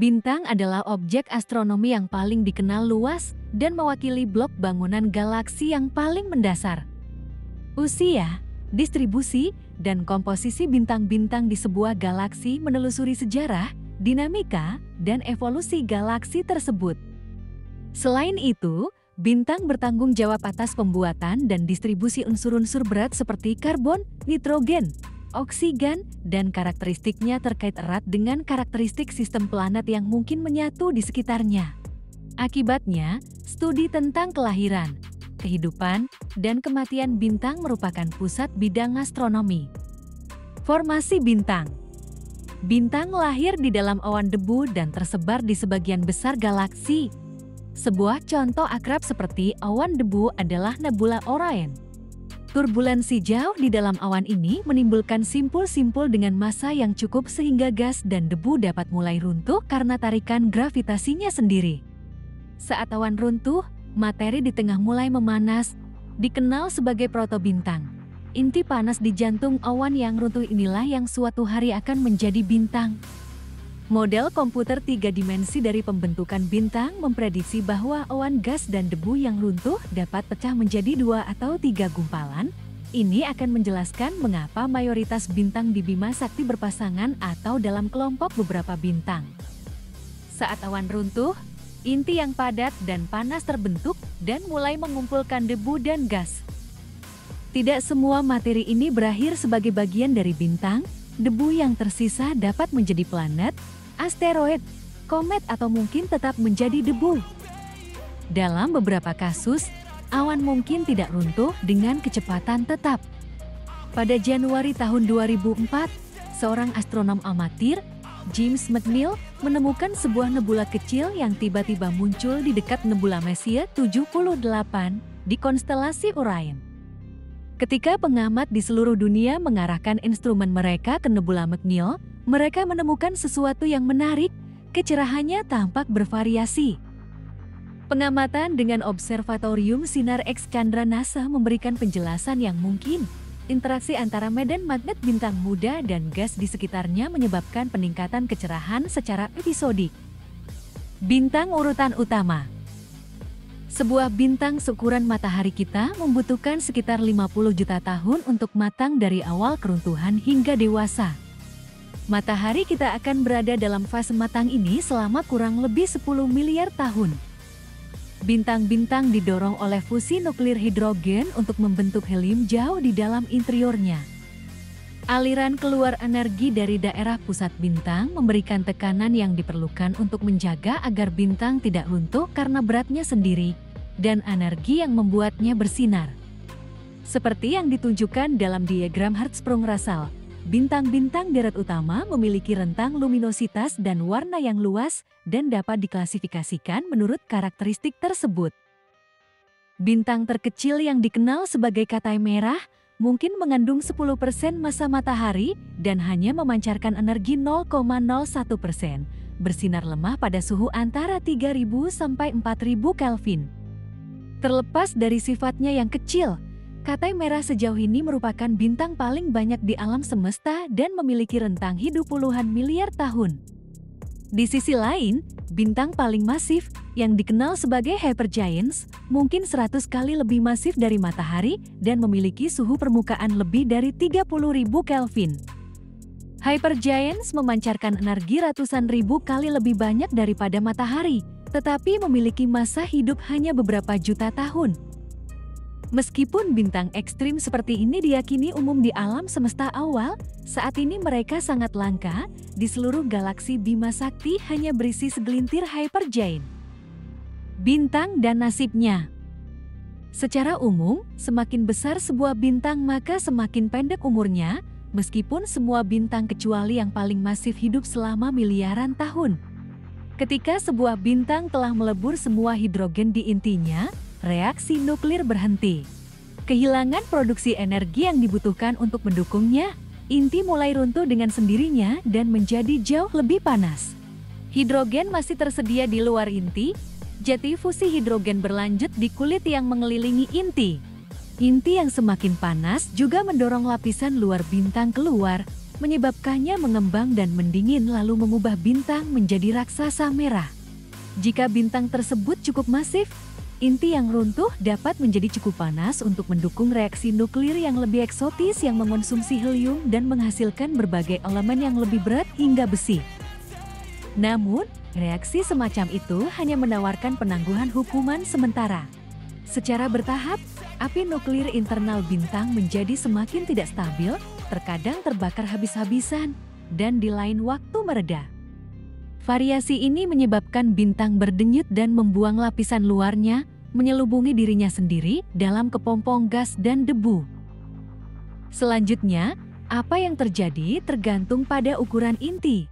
Bintang adalah objek astronomi yang paling dikenal luas dan mewakili blok bangunan galaksi yang paling mendasar. Usia, distribusi, dan komposisi bintang-bintang di sebuah galaksi menelusuri sejarah, dinamika, dan evolusi galaksi tersebut. Selain itu, bintang bertanggung jawab atas pembuatan dan distribusi unsur-unsur berat seperti karbon, nitrogen, oksigen, dan karakteristiknya terkait erat dengan karakteristik sistem planet yang mungkin menyatu di sekitarnya. Akibatnya, studi tentang kelahiran, kehidupan, dan kematian bintang merupakan pusat bidang astronomi. Formasi bintang. Bintang lahir di dalam awan debu dan tersebar di sebagian besar galaksi. Sebuah contoh akrab seperti awan debu adalah nebula Orion. Turbulensi jauh di dalam awan ini menimbulkan simpul-simpul dengan massa yang cukup sehingga gas dan debu dapat mulai runtuh karena tarikan gravitasinya sendiri. Saat awan runtuh, materi di tengah mulai memanas, dikenal sebagai protobintang. Inti panas di jantung awan yang runtuh inilah yang suatu hari akan menjadi bintang. Model komputer 3 dimensi dari pembentukan bintang memprediksi bahwa awan gas dan debu yang runtuh dapat pecah menjadi 2 atau 3 gumpalan. Ini akan menjelaskan mengapa mayoritas bintang di Bima Sakti berpasangan atau dalam kelompok beberapa bintang. Saat awan runtuh, inti yang padat dan panas terbentuk dan mulai mengumpulkan debu dan gas. Tidak semua materi ini berakhir sebagai bagian dari bintang. Debu yang tersisa dapat menjadi planet, asteroid, komet atau mungkin tetap menjadi debu. Dalam beberapa kasus, awan mungkin tidak runtuh dengan kecepatan tetap. Pada Januari tahun 2004, seorang astronom amatir, James McNeill, menemukan sebuah nebula kecil yang tiba-tiba muncul di dekat nebula Messier 78 di konstelasi Orion. Ketika pengamat di seluruh dunia mengarahkan instrumen mereka ke nebula McNeill, mereka menemukan sesuatu yang menarik, kecerahannya tampak bervariasi. Pengamatan dengan Observatorium Sinar X Chandra NASA memberikan penjelasan yang mungkin. Interaksi antara medan magnet bintang muda dan gas di sekitarnya menyebabkan peningkatan kecerahan secara episodik. Bintang urutan utama. Sebuah bintang seukuran matahari kita membutuhkan sekitar 50 juta tahun untuk matang dari awal keruntuhan hingga dewasa. Matahari kita akan berada dalam fase matang ini selama kurang lebih 10 miliar tahun. Bintang-bintang didorong oleh fusi nuklir hidrogen untuk membentuk helium jauh di dalam interiornya. Aliran keluar energi dari daerah pusat bintang memberikan tekanan yang diperlukan untuk menjaga agar bintang tidak runtuh karena beratnya sendiri dan energi yang membuatnya bersinar. Seperti yang ditunjukkan dalam diagram Hertzsprung-Russell, bintang-bintang deret utama memiliki rentang luminositas dan warna yang luas dan dapat diklasifikasikan menurut karakteristik tersebut. Bintang terkecil yang dikenal sebagai Katai Merah mungkin mengandung 10% massa matahari dan hanya memancarkan energi 0,01%, bersinar lemah pada suhu antara 3000 sampai 4000 Kelvin. Terlepas dari sifatnya yang kecil, Katai Merah sejauh ini merupakan bintang paling banyak di alam semesta dan memiliki rentang hidup puluhan miliar tahun. Di sisi lain, bintang paling masif, yang dikenal sebagai hypergiants, mungkin 100 kali lebih masif dari matahari dan memiliki suhu permukaan lebih dari 30.000 Kelvin. Hypergiants memancarkan energi ratusan ribu kali lebih banyak daripada matahari, tetapi memiliki masa hidup hanya beberapa juta tahun. Meskipun bintang ekstrim seperti ini diyakini umum di alam semesta awal, saat ini mereka sangat langka. Di seluruh galaksi Bima Sakti hanya berisi segelintir hypergiant. Bintang dan nasibnya. Secara umum, semakin besar sebuah bintang maka semakin pendek umurnya, meskipun semua bintang kecuali yang paling masif hidup selama miliaran tahun. Ketika sebuah bintang telah melebur semua hidrogen di intinya, reaksi nuklir berhenti. Kehilangan produksi energi yang dibutuhkan untuk mendukungnya, inti mulai runtuh dengan sendirinya dan menjadi jauh lebih panas. Hidrogen masih tersedia di luar inti, jadi fusi hidrogen berlanjut di kulit yang mengelilingi inti. Inti yang semakin panas juga mendorong lapisan luar bintang keluar, menyebabkannya mengembang dan mendingin lalu mengubah bintang menjadi raksasa merah. Jika bintang tersebut cukup masif, inti yang runtuh dapat menjadi cukup panas untuk mendukung reaksi nuklir yang lebih eksotis yang mengonsumsi helium dan menghasilkan berbagai elemen yang lebih berat hingga besi. Namun, reaksi semacam itu hanya menawarkan penangguhan hukuman sementara. Secara bertahap, api nuklir internal bintang menjadi semakin tidak stabil, terkadang terbakar habis-habisan, dan di lain waktu mereda. Variasi ini menyebabkan bintang berdenyut dan membuang lapisan luarnya, menyelubungi dirinya sendiri dalam kepompong gas dan debu. Selanjutnya, apa yang terjadi tergantung pada ukuran inti.